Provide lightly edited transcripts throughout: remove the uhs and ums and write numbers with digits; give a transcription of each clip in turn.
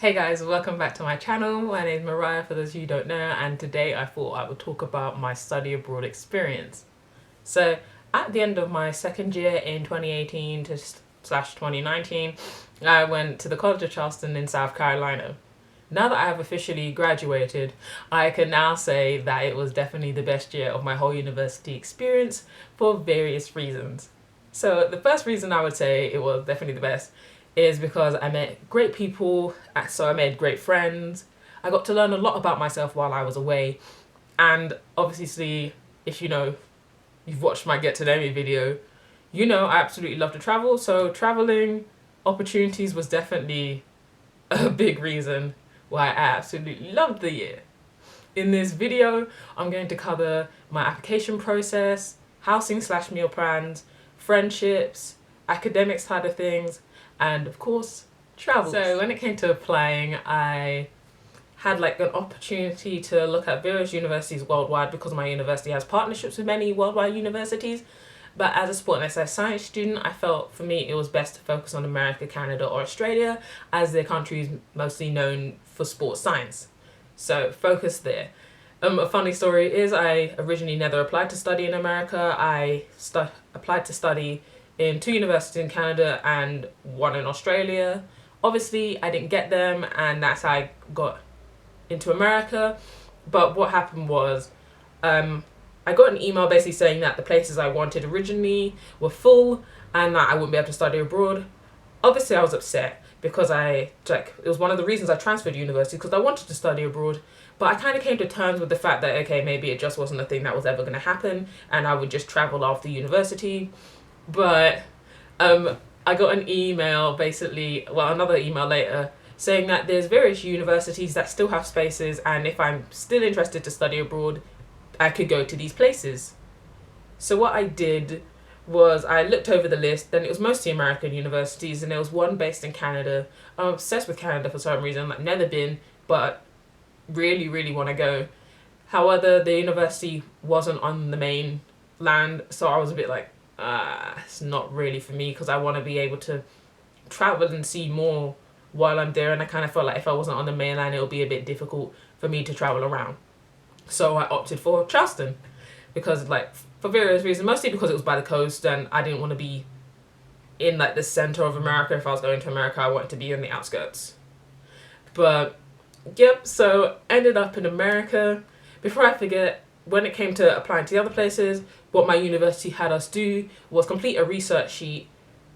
Hey guys, welcome back to my channel. My name is Mariah, for those of you who don't know, and today I thought I would talk about my study abroad experience. So, at the end of my second year in 2018 to slash 2019, I went to the College of Charleston in South Carolina. Now that I have officially graduated, I can now say that it was definitely the best year of my whole university experience for various reasons. So, the first reason I would say it was definitely the best is because I met great people, so I made great friends. I got to learn a lot about myself while I was away, and obviously, if you've watched my Get to Know Me video, you know I absolutely love to travel, so traveling opportunities was definitely a big reason why I absolutely loved the year. In this video, I'm going to cover my application process, housing slash meal plans, friendships, academic side of things, and of course, travel. So when it came to applying, I had like an opportunity to look at various universities worldwide because my university has partnerships with many worldwide universities. But as a sport and exercise science student, I felt for me it was best to focus on America, Canada, or Australia, as their countries mostly known for sports science. So focus there. A funny story is I originally never applied to study in America. I applied to study in 2 universities in Canada and 1 in Australia. Obviously, I didn't get them, and that's how I got into America. But what happened was, I got an email basically saying that the places I wanted originally were full and that I wouldn't be able to study abroad. Obviously, I was upset because it was one of the reasons I transferred university, because I wanted to study abroad. But I kind of came to terms with the fact that, okay, maybe it just wasn't a thing that was ever going to happen and I would just travel after university. But I got an email another email later, saying that there's various universities that still have spaces, and if I'm still interested to study abroad, I could go to these places. So what I did was I looked over the list, and it was mostly American universities, and there was one based in Canada. I'm obsessed with Canada for some reason. I've never been, but really, really want to go. However, the university wasn't on the main land, so I was a bit like, it's not really for me, because I want to be able to travel and see more while I'm there, and I kind of felt like if I wasn't on the mainland, it would be a bit difficult for me to travel around. So I opted for Charleston, because for various reasons, mostly because it was by the coast and I didn't want to be in the center of America. If I was going to America, I wanted to be in the outskirts. But yep, so ended up in America. Before I forget, when it came to applying to the other places, what my university had us do was complete a research sheet,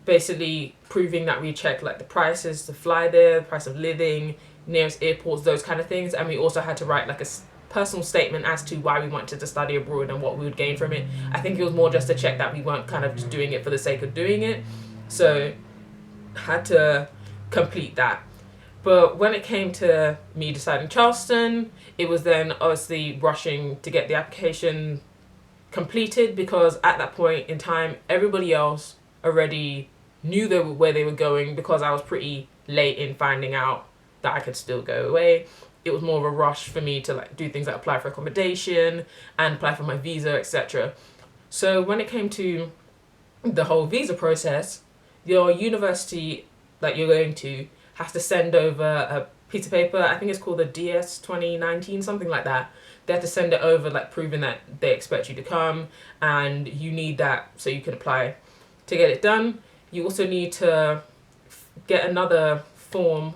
basically proving that we checked the prices to fly there, the price of living, nearest airports, those kind of things. And we also had to write a personal statement as to why we wanted to study abroad and what we would gain from it. I think it was more just to check that we weren't kind of just doing it for the sake of doing it. So had to complete that. But when it came to me deciding Charleston, it was then obviously rushing to get the application completed, because at that point in time, everybody else already knew where they were going, because I was pretty late in finding out that I could still go away. It was more of a rush for me to do things like apply for accommodation and apply for my visa, etc. So when it came to the whole visa process, your university that you're going to has to send over a piece of paper. I think it's called the DS 2019, something like that. They have to send it over, proving that they expect you to come, and you need that so you can apply to get it done. You also need to get another form.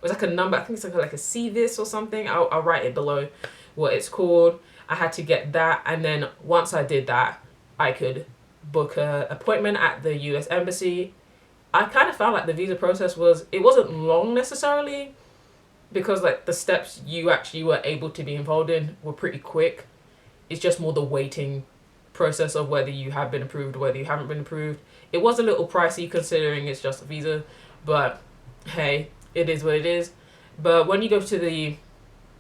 It was a number, I think it's like a CVIS or something. I'll write it below what it's called. I had to get that, and then once I did that, I could book an appointment at the US Embassy. I kind of found the visa process it wasn't long necessarily, because the steps you actually were able to be involved in were pretty quick. It's just more the waiting process of whether you have been approved or whether you haven't been approved. It was a little pricey considering it's just a visa, but hey, it is what it is. But when you go to the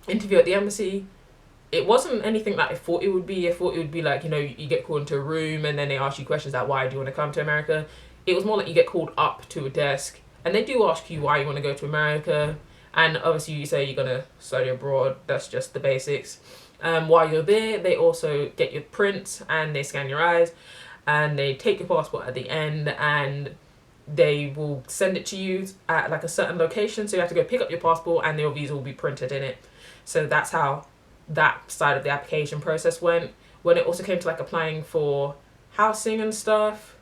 interview at the embassy, it wasn't anything that I thought it would be. I thought it would be you get called into a room and then they ask you questions like, why do you want to come to America? It was more like you get called up to a desk and they do ask you why you want to go to America. And obviously you say you're going to study abroad. That's just the basics. While you're there, they also get your prints and they scan your eyes and they take your passport at the end, and they will send it to you at like a certain location, so you have to go pick up your passport and your visa will be printed in it. So that's how that side of the application process went. When it also came to like applying for housing and stuff,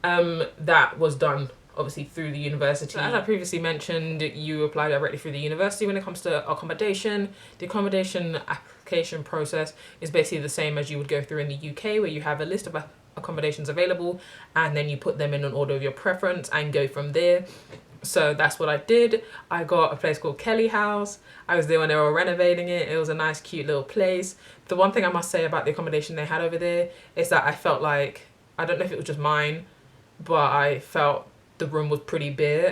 that was done obviously through the university. So as I previously mentioned, you apply directly through the university. When it comes to accommodation, the accommodation application process is basically the same as you would go through in the UK, where you have a list of accommodations available and then you put them in an order of your preference and go from there. So that's what I did. I got a place called Kelly House. I was there when they were renovating it. It was a nice, cute little place. The one thing I must say about the accommodation they had over there is that I felt like, I don't know if it was just mine, but I felt the room was pretty bare.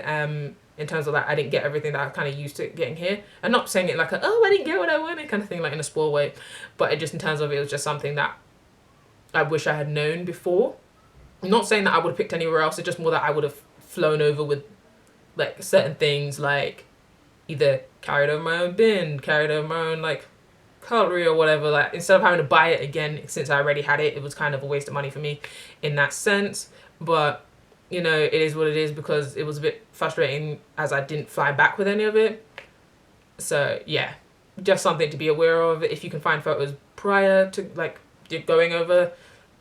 In terms of that, I didn't get everything that I kind of used to getting here. I'm not saying it like I didn't get what I wanted kind of thing, like in a spoil way, but it just in terms of it was just something that I wish I had known before. I'm not saying that I would have picked anywhere else. It's just more that I would have flown over with like certain things, like either carried over my own bin, carried over my own like cutlery or whatever. Like instead of having to buy it again since I already had it, it was kind of a waste of money for me in that sense. But you know, it is what it is, because it was a bit frustrating as I didn't fly back with any of it. So yeah, just something to be aware of. If you can find photos prior to like going over,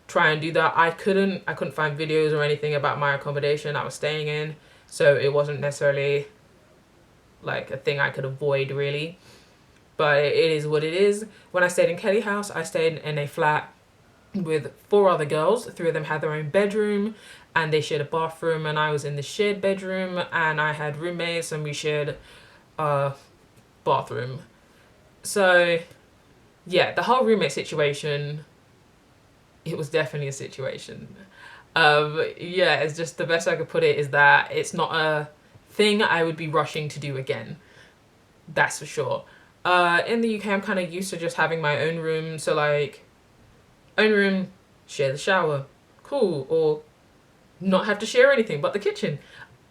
try and do that. I couldn't find videos or anything about my accommodation I was staying in, so it wasn't necessarily like a thing I could avoid really. But it is what it is. When I stayed in Kelly House, I stayed in a flat with 4 other girls. 3 of them had their own bedroom and they shared a bathroom, and I was in the shared bedroom, and I had roommates and we shared a bathroom. So yeah, the whole roommate situation, it was definitely a situation. Yeah, it's just the best I could put it is that it's not a thing I would be rushing to do again. That's for sure. In the UK, I'm kind of used to just having my own room. So like, own room, share the shower, cool, or not have to share anything but the kitchen.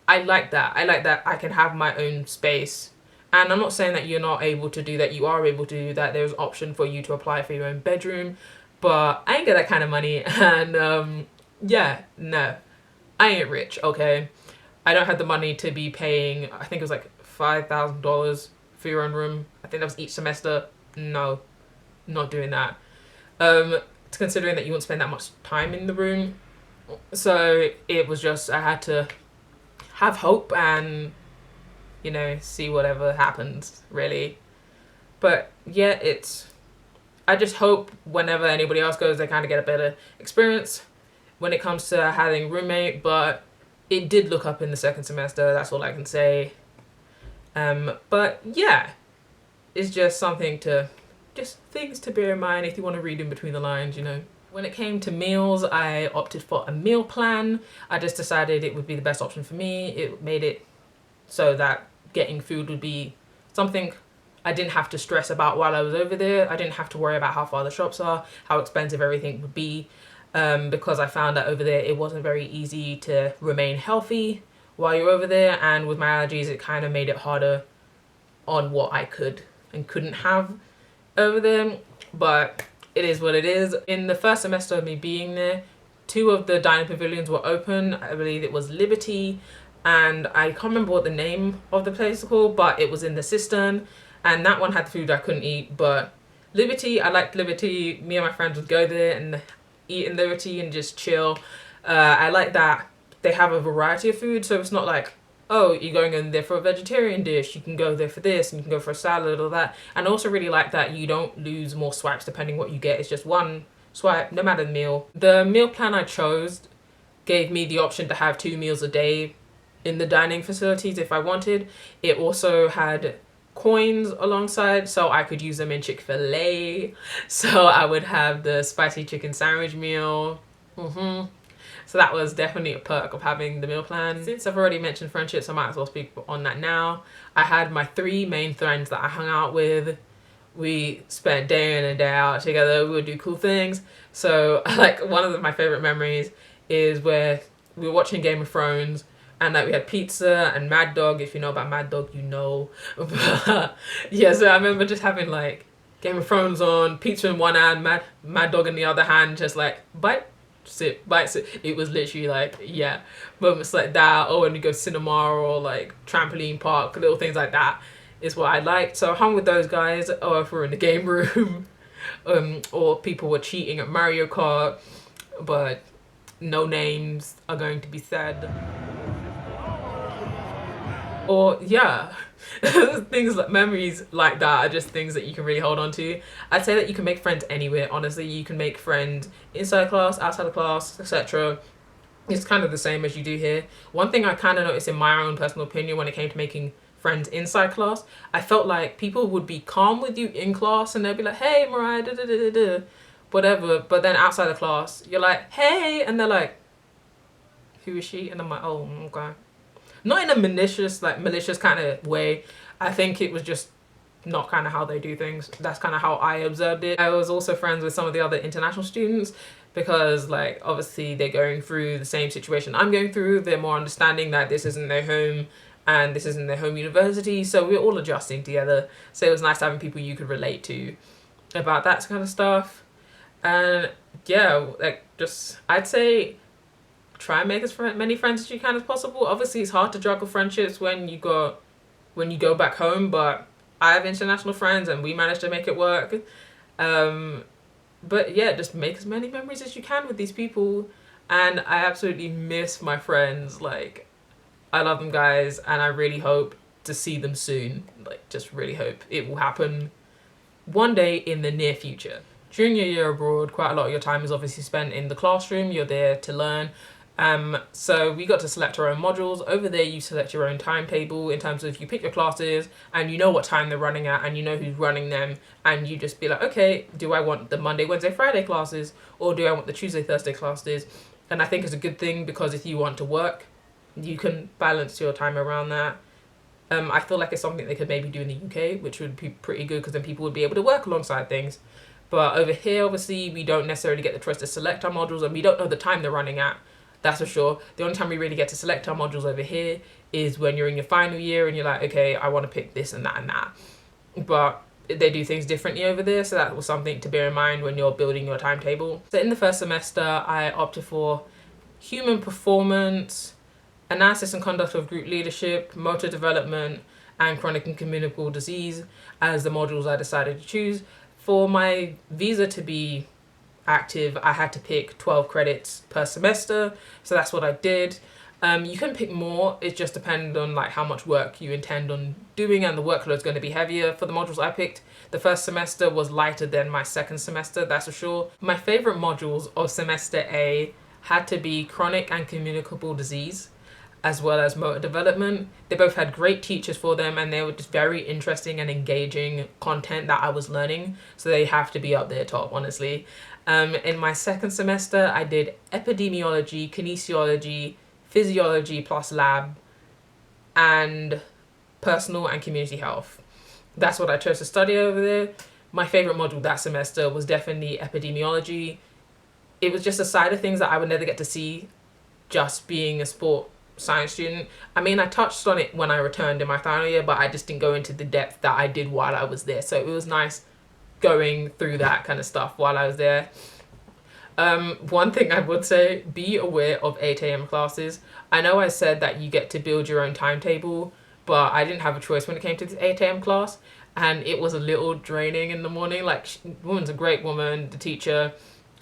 I like that. I like that I can have my own space. And I'm not saying that you're not able to do that. You are able to do that. There's an option for you to apply for your own bedroom. But I ain't get that kind of money. And yeah, no. I ain't rich, okay? I don't have the money to be paying, I think it was like $5,000 for your own room. I think that was each semester. No, not doing that. Considering that you won't spend that much time in the room. So it was just, I had to have hope and, you know, see whatever happens, really. But yeah, I just hope whenever anybody else goes, they kind of get a better experience when it comes to having a roommate. But it did look up in the second semester, that's all I can say. But yeah, it's just things to bear in mind if you want to read in between the lines, you know. When it came to meals, I opted for a meal plan. I just decided it would be the best option for me. It made it so that getting food would be something I didn't have to stress about while I was over there. I didn't have to worry about how far the shops are, how expensive everything would be, because I found that over there it wasn't very easy to remain healthy while you're over there, and with my allergies it kind of made it harder on what I could and couldn't have over there. But it is what it is. In the first semester of me being there, 2 of the dining pavilions were open. I believe it was Liberty, and I can't remember what the name of the place is called, but it was in the cistern, and that one had food I couldn't eat. But Liberty, I liked Liberty. Me and my friends would go there and eat in Liberty and just chill. I like that they have a variety of food, so it's not like, oh, you're going in there for a vegetarian dish, you can go there for this, and you can go for a salad or that. And I also really like that you don't lose more swipes depending what you get. It's just one swipe, no matter the meal. The meal plan I chose gave me the option to have 2 meals a day in the dining facilities if I wanted. It also had coins alongside, so I could use them in Chick-fil-A. So I would have the spicy chicken sandwich meal. So that was definitely a perk of having the meal plan. Since I've already mentioned friendships, I might as well speak on that now. I had my 3 main friends that I hung out with. We spent day in and day out together. We would do cool things. So like one of my favorite memories is where we were watching Game of Thrones, and like we had pizza and Mad Dog. If you know about Mad Dog, you know. Yeah, so I remember just having like Game of Thrones on, pizza in one hand, Mad Dog in the other hand, just like bite, sit, bite, sit. It was literally like, yeah, moments like that, or when you go cinema or like trampoline park, little things like that is what I liked. So I hung with those guys, or if we're in the game room, or people were cheating at Mario Kart, but no names are going to be said. Or yeah, things like memories like that are just things that you can really hold on to. I'd say that you can make friends anywhere. Honestly, you can make friends inside class, outside of class, etc. It's kind of the same as you do here. One thing I kind of noticed in my own personal opinion when it came to making friends inside class, I felt like people would be calm with you in class and they'd be like, "Hey, Mariah, da da da da da," whatever. But then outside the class, you're like, "Hey," and they're like, "Who is she?" And I'm like, "Oh, okay." Not in a malicious kind of way. I think it was just not kind of how they do things. That's kind of how I observed it. I was also friends with some of the other international students because like obviously they're going through the same situation I'm going through. They're more understanding that this isn't their home and this isn't their home university. So we're all adjusting together. So it was nice having people you could relate to about that kind of stuff. And yeah, like just I'd say try and make as many friends as you can as possible. Obviously, it's hard to juggle friendships when you go back home, but I have international friends and we managed to make it work. But yeah, just make as many memories as you can with these people. And I absolutely miss my friends. Like, I love them guys, and I really hope to see them soon. Like, just really hope it will happen one day in the near future. During your year abroad, quite a lot of your time is obviously spent in the classroom. You're there to learn. So we got to select our own modules. Over there, you select your own timetable in terms of you pick your classes and you know what time they're running at and you know who's running them. And you just be like, okay, do I want the Monday, Wednesday, Friday classes or do I want the Tuesday, Thursday classes? And I think it's a good thing because if you want to work, you can balance your time around that. I feel like it's something they could maybe do in the UK, which would be pretty good because then people would be able to work alongside things. But over here, obviously, we don't necessarily get the choice to select our modules and we don't know the time they're running at. That's for sure. The only time we really get to select our modules over here is when you're in your final year and you're like, okay, I want to pick this and that and that. But they do things differently over there, so that was something to bear in mind when you're building your timetable. So in the first semester, I opted for human performance, analysis and conduct of group leadership, motor development, and chronic and communicable disease as the modules I decided to choose. For my visa to be active, I had to pick 12 credits per semester, so that's what I did. You can pick more, it just depends on like how much work you intend on doing, and the workload is going to be heavier. For the modules I picked, the first semester was lighter than my second semester, that's for sure. My favorite modules of semester A had to be chronic and communicable disease as well as motor development. They both had great teachers for them and they were just very interesting and engaging content that I was learning, so they have to be up there top, honestly. In my second semester, I did epidemiology, kinesiology, physiology plus lab, and personal and community health. That's what I chose to study over there. My favorite module that semester was definitely epidemiology. It was just a side of things that I would never get to see just being a sport science student. I mean, I touched on it when I returned in my final year, but I just didn't go into the depth that I did while I was there. So it was nice going through that kind of stuff while I was there. One thing I would say, be aware of 8 a.m. classes. I know I said that you get to build your own timetable, but I didn't have a choice when it came to this 8 a.m. class, and it was a little draining in the morning. Like, woman's a great woman, the teacher.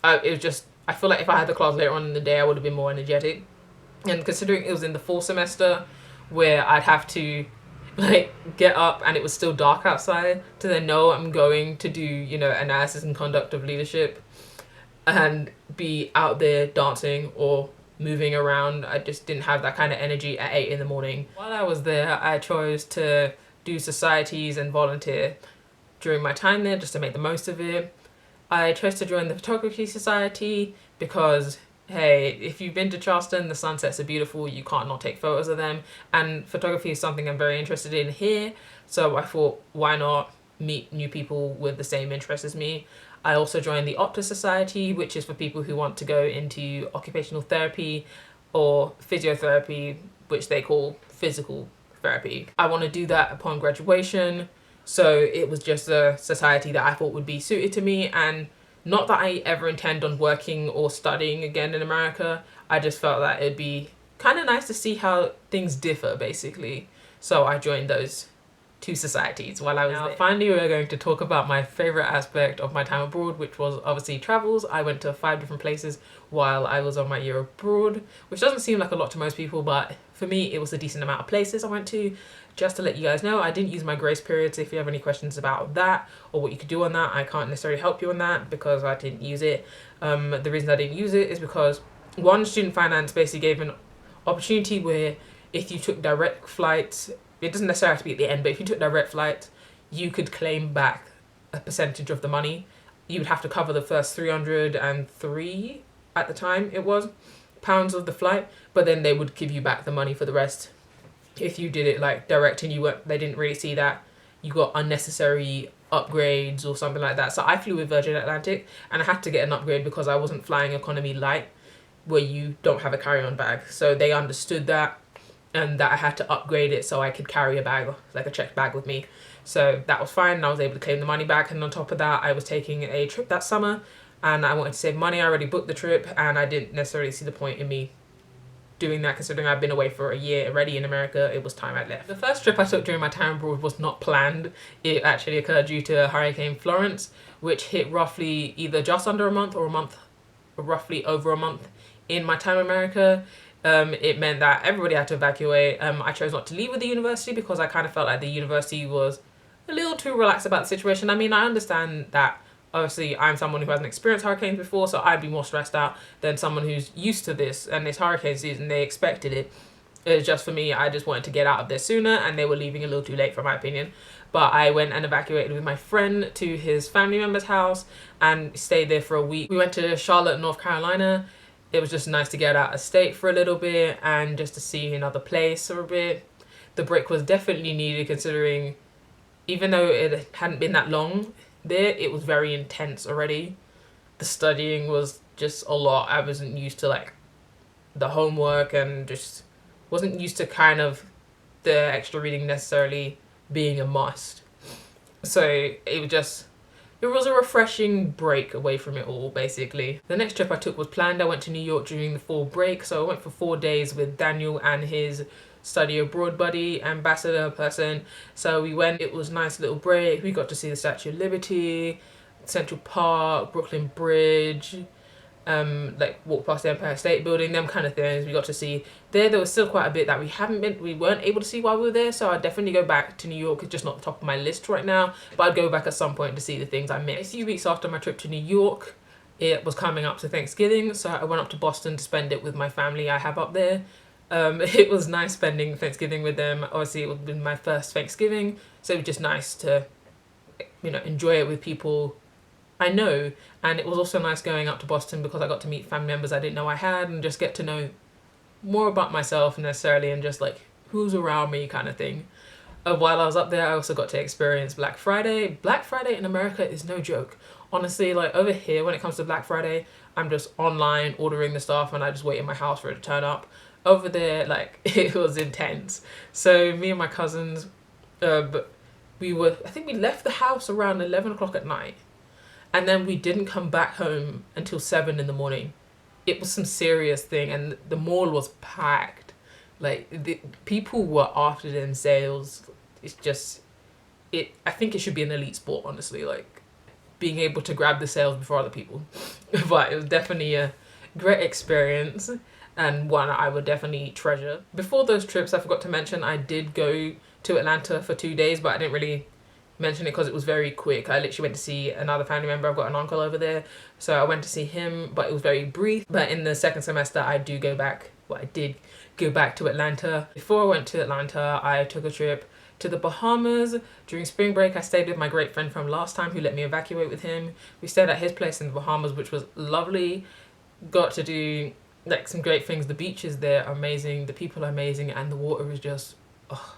It was just, I feel like if I had the class later on in the day, I would have been more energetic. And considering it was in the fall semester where I'd have to like get up and it was still dark outside to then know I'm going to do, you know, analysis and conduct of leadership and be out there dancing or moving around, I just didn't have that kind of energy at 8 in the morning. While I was there, I chose to do societies and volunteer during my time there just to make the most of it. I chose to join the photography society because hey, if you've been to Charleston, the sunsets are beautiful, you can't not take photos of them, and photography is something I'm very interested in here, so I thought, why not meet new people with the same interests as me. I also joined the Opta Society, which is for people who want to go into occupational therapy or physiotherapy, which they call physical therapy. I want to do that upon graduation, so it was just a society that I thought would be suited to me, and Not that I ever intend on working or studying again in America. I just felt that it'd be kind of nice to see how things differ, basically. So I joined those two societies while I was there. Finally, we're going to talk about my favorite aspect of my time abroad, which was obviously travels. I went to 5 different places while I was on my year abroad, which doesn't seem like a lot to most people, but for me, it was a decent amount of places I went to. Just to let you guys know, I didn't use my grace period, so if you have any questions about that or what you could do on that, I can't necessarily help you on that because I didn't use it. The reason I didn't use it is because, one, student finance basically gave an opportunity where if you took direct flights, it doesn't necessarily have to be at the end, but if you took direct flights, you could claim back a percentage of the money. You would have to cover the first 303 at the time it was pounds of the flight, but then they would give you back the money for the rest. If you did it like direct and they didn't really see that, you got unnecessary upgrades or something like that. So I flew with Virgin Atlantic and I had to get an upgrade because I wasn't flying economy light where you don't have a carry-on bag. So they understood that and that I had to upgrade it so I could carry a bag, like a checked bag with me. So that was fine and I was able to claim the money back. And on top of that, I was taking a trip that summer and I wanted to save money. I already booked the trip and I didn't necessarily see the point in me doing that considering I've been away for a year already in America. It was time I left. The first trip I took during my time abroad was not planned. It actually occurred due to Hurricane Florence, which hit roughly either just under a month or roughly over a month in my time in America. It meant that everybody had to evacuate. I chose not to leave with the university because I kind of felt like the university was a little too relaxed about the situation. I mean, I understand that obviously I'm someone who hasn't experienced hurricanes before, so I'd be more stressed out than someone who's used to this and this hurricane season. They expected it. It's just for me, I just wanted to get out of there sooner and they were leaving a little too late for my opinion. But I went and evacuated with my friend to his family member's house and stayed there for a week. We went to Charlotte, North Carolina. It was just nice to get out of state for a little bit and just to see another place for a bit. The break was definitely needed considering even though it hadn't been that long there, it was very intense already. The studying was just a lot. I wasn't used to like the homework and just wasn't used to kind of the extra reading necessarily being a must. So it was a refreshing break away from it all, basically. The next trip I took was planned. I went to New York during the fall break. So I went for 4 days with Daniel and his study abroad buddy, ambassador person. So we went, it was a nice little break. We got to see the Statue of Liberty, Central Park, Brooklyn Bridge, like walk past the Empire State Building, them kind of things. We got to see there was still quite a bit that we weren't able to see while we were there. So I'd definitely go back to New York. It's just not the top of my list right now, but I'd go back at some point to see the things I missed. A few weeks after my trip to New York, it was coming up to Thanksgiving, so I went up to Boston to spend it with my family I have up there. It was nice spending Thanksgiving with them. Obviously it would have been my first Thanksgiving, so it was just nice to, you know, enjoy it with people I know. And it was also nice going up to Boston because I got to meet family members I didn't know I had and just get to know more about myself necessarily and just like who's around me kind of thing. While I was up there, I also got to experience Black Friday. Black Friday in America is no joke. Honestly, like over here, when it comes to Black Friday, I'm just online ordering the stuff and I just wait in my house for it to turn up. Over there, like, it was intense. So me and my cousins, I think we left the house around 11 o'clock at night. And then we didn't come back home until 7 in the morning. It was some serious thing and the mall was packed. Like, the people were after them sales. It's just, I think it should be an elite sport, honestly, like being able to grab the sales before other people. But it was definitely a great experience and one I would definitely treasure. Before those trips, I forgot to mention I did go to Atlanta for 2 days, but I didn't really mention it because it was very quick. I literally went to see another family member. I've got an uncle over there, so I went to see him, but it was very brief. But in the second semester, I did go back to Atlanta. Before I went to Atlanta, I took a trip to the Bahamas. During spring break, I stayed with my great friend from last time who let me evacuate with him. We stayed at his place in the Bahamas, which was lovely. Got to do like some great things. The beaches there are amazing, the people are amazing, and the water is just, oh.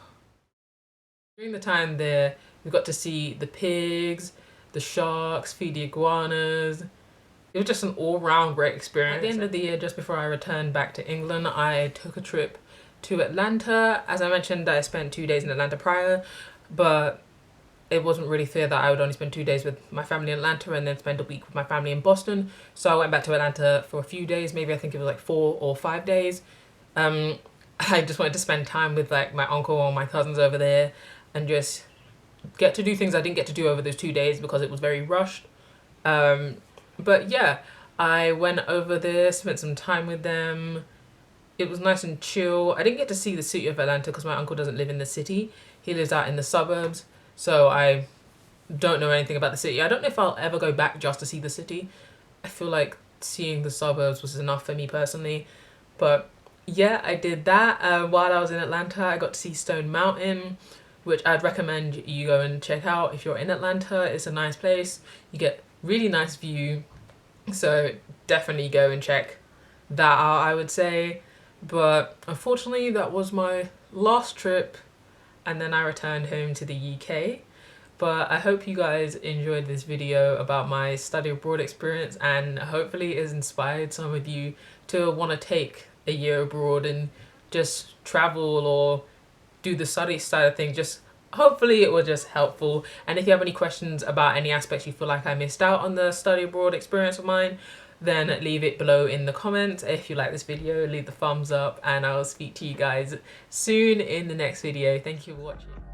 During the time there, we got to see the pigs, the sharks, feed the iguanas. It was just an all-round great experience. At the end of the year, just before I returned back to England, I took a trip to Atlanta. As I mentioned, I spent 2 days in Atlanta prior, but it wasn't really fair that I would only spend 2 days with my family in Atlanta and then spend a week with my family in Boston. So I went back to Atlanta for a few days, maybe I think it was like 4 or 5 days. I just wanted to spend time with like my uncle or my cousins over there and just get to do things I didn't get to do over those 2 days because it was very rushed. But yeah, I went over there, spent some time with them. It was nice and chill. I didn't get to see the city of Atlanta because my uncle doesn't live in the city. He lives out in the suburbs. So I don't know anything about the city. I don't know if I'll ever go back just to see the city. I feel like seeing the suburbs was enough for me personally. But yeah, I did that. While I was in Atlanta, I got to see Stone Mountain, which I'd recommend you go and check out if you're in Atlanta. It's a nice place. You get really nice view. So definitely go and check that out, I would say. But unfortunately, that was my last trip. And then I returned home to the UK. But I hope you guys enjoyed this video about my study abroad experience, and hopefully it has inspired some of you to want to take a year abroad and just travel or do the study side of things. Just hopefully it was just helpful. And if you have any questions about any aspects you feel like I missed out on the study abroad experience of mine, then leave it below in the comments. If you like this video, leave the thumbs up, and I'll speak to you guys soon in the next video. Thank you for watching.